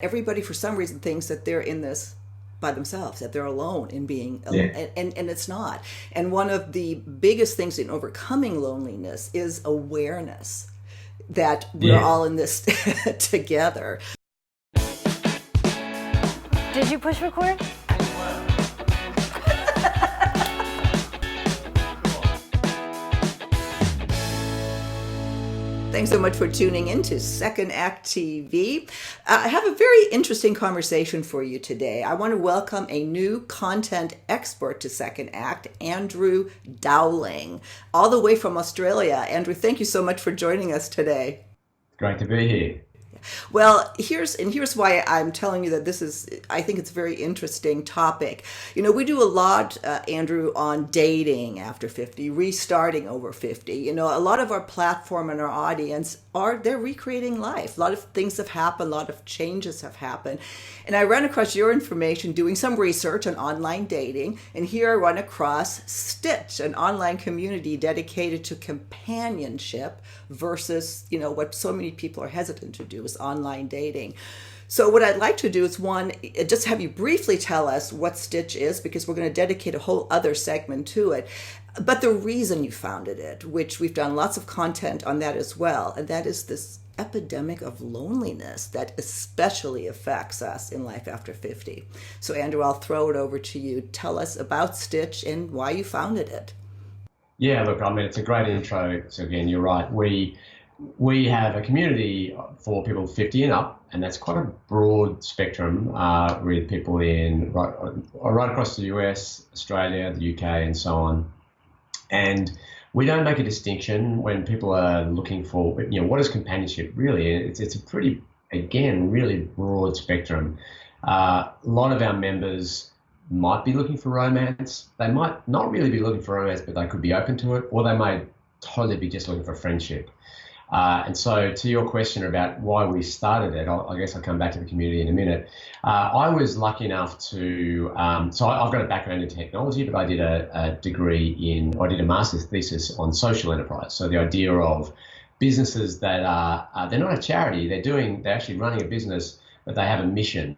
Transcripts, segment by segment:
Everybody for some reason thinks that they're in this by themselves, that they're alone in being and it's not. And one of the biggest things in overcoming loneliness is awareness that we're all in this together. Did you push record? Thanks so much for tuning in to Second Act TV. I have a very interesting conversation for you today. I want to welcome a new content expert to Second Act, Andrew Dowling, all the way from Australia. Andrew, thank you so much for joining us today. Great to be here. Well, here's why I'm telling you that I think it's a very interesting topic. You know, we do a lot, Andrew, on dating after 50, restarting over 50. You know, a lot of our platform and our audience they're recreating life. A lot of things have happened, a lot of changes have happened. And I ran across your information doing some research on online dating. And here I run across Stitch, an online community dedicated to companionship versus, you know, what so many people are hesitant to do is online dating. So what I'd like to do is just have you briefly tell us what Stitch is, because we're going to dedicate a whole other segment to it. But the reason you founded it, which we've done lots of content on that as well, and that is this epidemic of loneliness that especially affects us in life after 50. So Andrew, I'll throw it over to you. Tell us about Stitch and why you founded it. Yeah, look, I mean, it's a great intro. So again, you're right. We have a community for people 50 and up, and that's quite a broad spectrum with people in right across the US, Australia, the UK, and so on. And we don't make a distinction when people are looking for, you know, what is companionship really? It's a pretty, again, really broad spectrum. A lot of our members might be looking for romance. They might not really be looking for romance, but they could be open to it, or they may totally be just looking for friendship. And so to your question about why we started it, I guess I'll come back to the community in a minute. I was lucky enough to, so I've got a background in technology, but I did a did a master's thesis on social enterprise. So the idea of businesses that they're not a charity, they're actually running a business, but they have a mission.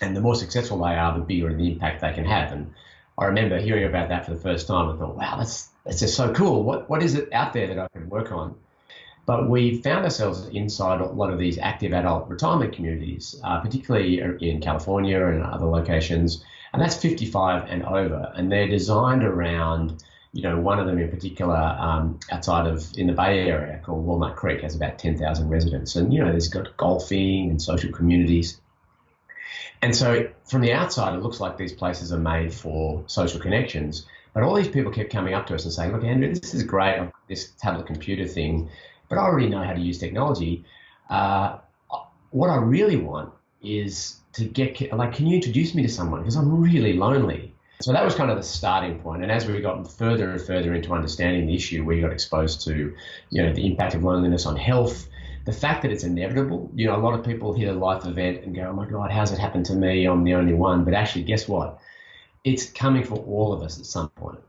And the more successful they are, the bigger the impact they can have. And I remember hearing about that for the first time. I thought, wow, that's just so cool. What is it out there that I can work on? But we found ourselves inside a lot of these active adult retirement communities, particularly in California and other locations, and that's 55 and over. And they're designed around, you know, one of them in particular in the Bay Area called Walnut Creek has about 10,000 residents. And, you know, there's got golfing and social communities. And so from the outside, it looks like these places are made for social connections. But all these people kept coming up to us and saying, look, Andrew, this is great, I've got this tablet computer thing, but I already know how to use technology. What I really want is to can you introduce me to someone? Because I'm really lonely. So that was kind of the starting point. And as we got further and further into understanding the issue, we got exposed to, you know, the impact of loneliness on health, the fact that it's inevitable. You know, a lot of people hit a life event and go, oh my God, how's it happened to me? I'm the only one. But actually, guess what? It's coming for all of us at some point.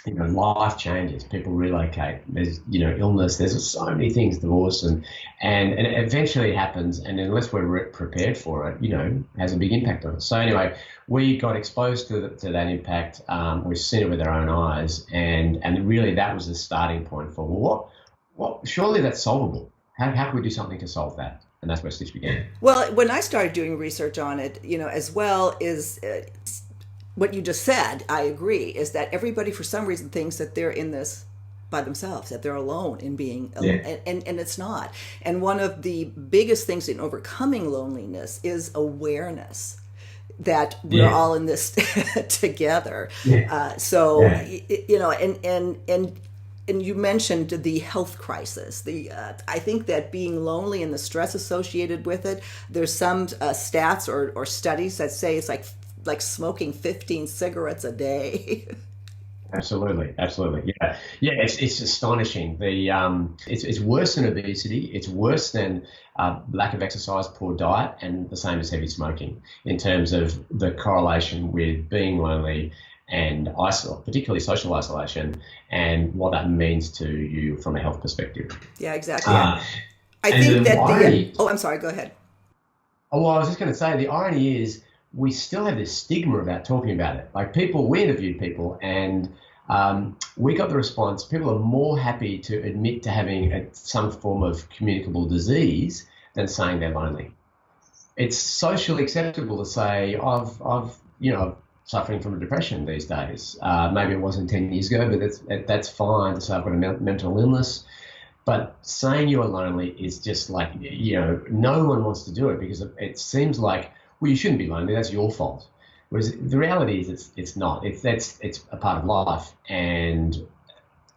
You know, life changes, people relocate, there's, you know, illness, there's so many things, divorce, and eventually it happens, and unless we're prepared for it, you know, it has a big impact on us. So anyway, we got exposed to that impact, we've seen it with our own eyes, and really that was the starting point for, well, surely that's solvable. How can we do something to solve that? And that's where Stitch began. Well, when I started doing research on it, you know, as well is what you just said, I agree, is that everybody for some reason thinks that they're in this by themselves, that they're alone in being and it's not. And one of the biggest things in overcoming loneliness is awareness that we're all in this together. You know, and you mentioned the health crisis. I think that being lonely and the stress associated with it, there's some stats or studies that say it's like smoking 15 cigarettes a day. Absolutely. Yeah. It's astonishing. It's worse than obesity. It's worse than lack of exercise, poor diet, and the same as heavy smoking in terms of the correlation with being lonely and particularly social isolation, and what that means to you from a health perspective. Yeah, exactly. I think that I'm sorry. Go ahead. Oh, well, I was just going to say the irony is we still have this stigma about talking about it. Like we interviewed people, and we got the response. People are more happy to admit to having some form of communicable disease than saying they're lonely. It's socially acceptable to say I've suffering from a depression these days. Maybe it wasn't 10 years ago, but that's fine to say I've got a mental illness. But saying you are lonely is just like, no one wants to do it because it seems like, well, you shouldn't be lonely. That's your fault. Whereas the reality is it's not. It's a part of life, and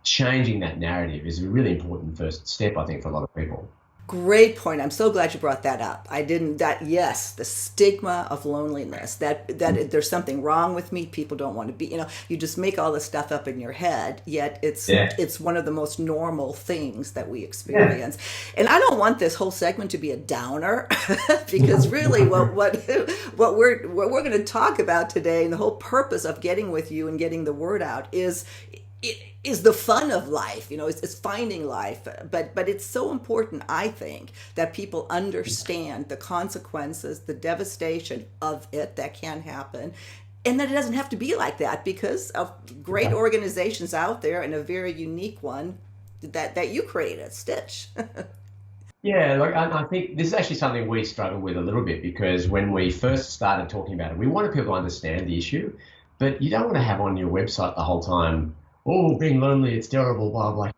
changing that narrative is a really important first step, I think, for a lot of people. Great point. I'm so glad you brought that up. I didn't that yes, the stigma of loneliness, that there's something wrong with me, people don't want to be, you just make all this stuff up in your head, yet it's one of the most normal things that we experience. Yeah. And I don't want this whole segment to be a downer because really what we're going to talk about today, and the whole purpose of getting with you and getting the word out is the fun of life. It's finding life, but it's so important, I think, that people understand the consequences, the devastation of it that can happen, and that it doesn't have to be like that because of great organizations out there, and a very unique one that you created, Stitch. Yeah, look, I think this is actually something we struggle with a little bit because when we first started talking about it, we wanted people to understand the issue, but you don't want to have on your website the whole time, oh, being lonely, it's terrible, blah, blah.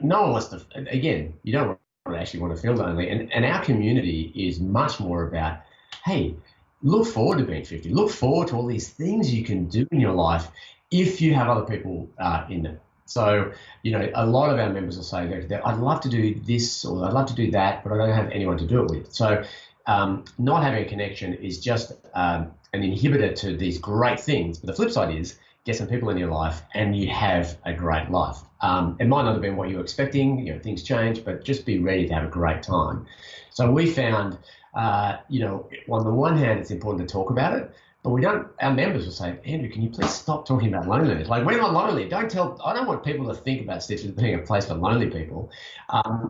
No one wants to, again, you don't actually want to feel lonely. And our community is much more about, hey, look forward to being 50. Look forward to all these things you can do in your life if you have other people in them. So, a lot of our members will say, I'd love to do this or I'd love to do that, but I don't have anyone to do it with. So not having a connection is just an inhibitor to these great things. But the flip side is, get some people in your life and you have a great life. It might not have been what you were expecting, things change, but just be ready to have a great time. So we found, on the one hand, it's important to talk about it, but our members will say, Andrew, can you please stop talking about loneliness? Like, we're not lonely. I don't want people to think about Stitch as being a place for lonely people.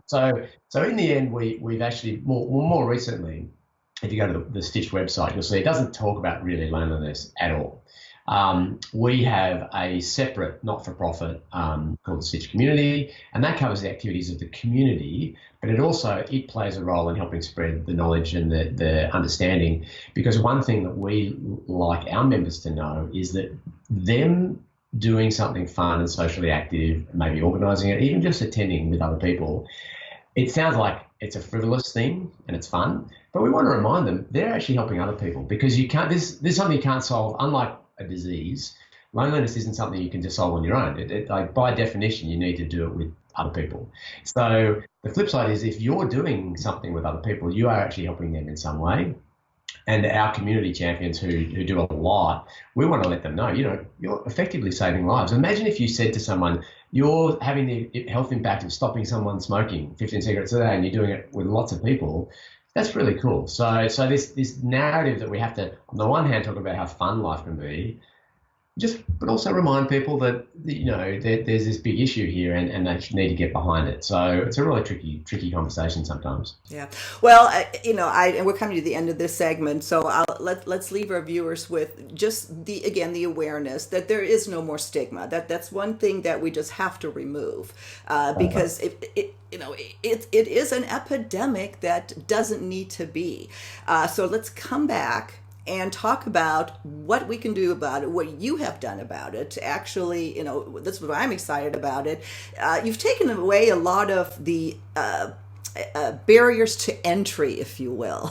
So in the end, we've actually, more recently, if you go to the Stitch website, you'll see it doesn't talk about really loneliness at all. We have a separate not-for-profit called the Stitch Community, and that covers the activities of the community, but it plays a role in helping spread the knowledge and the understanding, because one thing that we like our members to know is that them doing something fun and socially active, maybe organising it, even just attending with other people, it sounds like it's a frivolous thing and it's fun, but we want to remind them they're actually helping other people, because this is something you can't solve. Unlike a disease, loneliness isn't something you can just solve on your own. Like, by definition, you need to do it with other people. So the flip side is, if you're doing something with other people, you are actually helping them in some way. And our community champions who do a lot, we want to let them know, you're effectively saving lives. Imagine if you said to someone, you're having the health impact of stopping someone smoking 15 cigarettes a day, and you're doing it with lots of people. That's really cool. So this narrative that we have to, on the one hand, talk about how fun life can be, but also remind people that there's this big issue here, and they need to get behind it. So it's a really tricky conversation sometimes. Yeah. Well, and we're coming to the end of this segment, so let's leave our viewers with just the awareness that there is no more stigma. That's one thing that we just have to remove, because it is an epidemic that doesn't need to be. So let's come back and talk about what we can do about it, what you have done about it. Actually, that's what I'm excited about it. You've taken away a lot of the barriers to entry, if you will,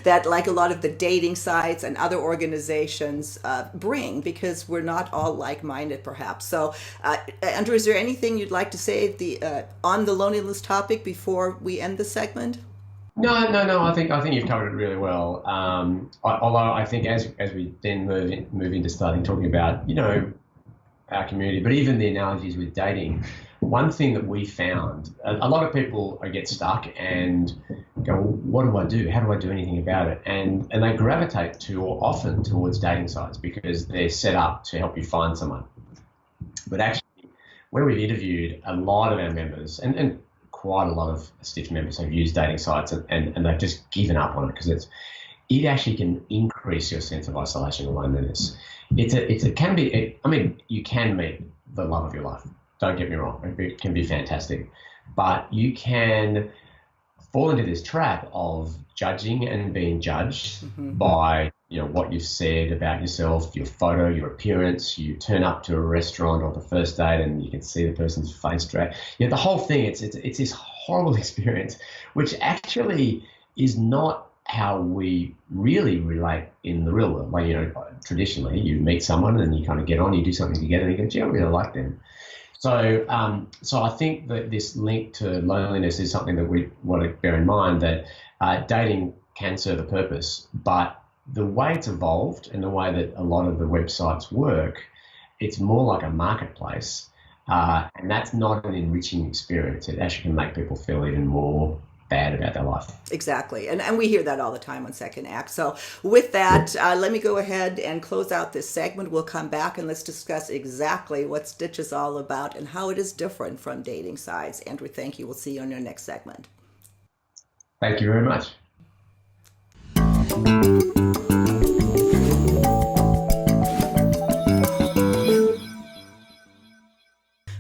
that like a lot of the dating sites and other organizations bring, because we're not all like-minded, perhaps. So, Andrew, is there anything you'd like to say on the loneliness topic before we end the segment? No. I think you've covered it really well. Although I think as we then move into starting talking about our community, but even the analogies with dating, one thing that we found, a lot of people get stuck and go, well, what do I do? How do I do anything about it? And they gravitate too often towards dating sites because they're set up to help you find someone. But actually, when we've interviewed a lot of our members, and quite a lot of Stitch members have used dating sites and they've just given up on it because it actually can increase your sense of isolation and loneliness. It can be, I mean, you can meet the love of your life. Don't get me wrong. It can be fantastic. But you can fall into this trap of judging and being judged by, what you've said about yourself, your photo, your appearance. You turn up to a restaurant or the first date and you can see the person's face drag. The whole thing, it's this horrible experience, which actually is not how we really relate in the real world. Like, traditionally you meet someone and you kind of get on, you do something together and you go, gee, I really like them. So I think that this link to loneliness is something that we want to bear in mind, that dating can serve a purpose, but the way it's evolved and the way that a lot of the websites work, it's more like a marketplace, and that's not an enriching experience. It actually can make people feel even more bad about their life. Exactly. And we hear that all the time on Second Act. So with that, let me go ahead and close out this segment. We'll come back and let's discuss exactly what Stitch is all about and how it is different from dating sites. Andrew, thank you. We'll see you on your next segment. Thank you very much.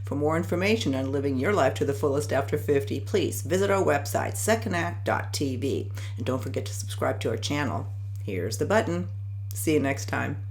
For more information on living your life to the fullest after 50, please visit our website, secondact.tv. And don't forget to subscribe to our channel. Here's the button. See you next time.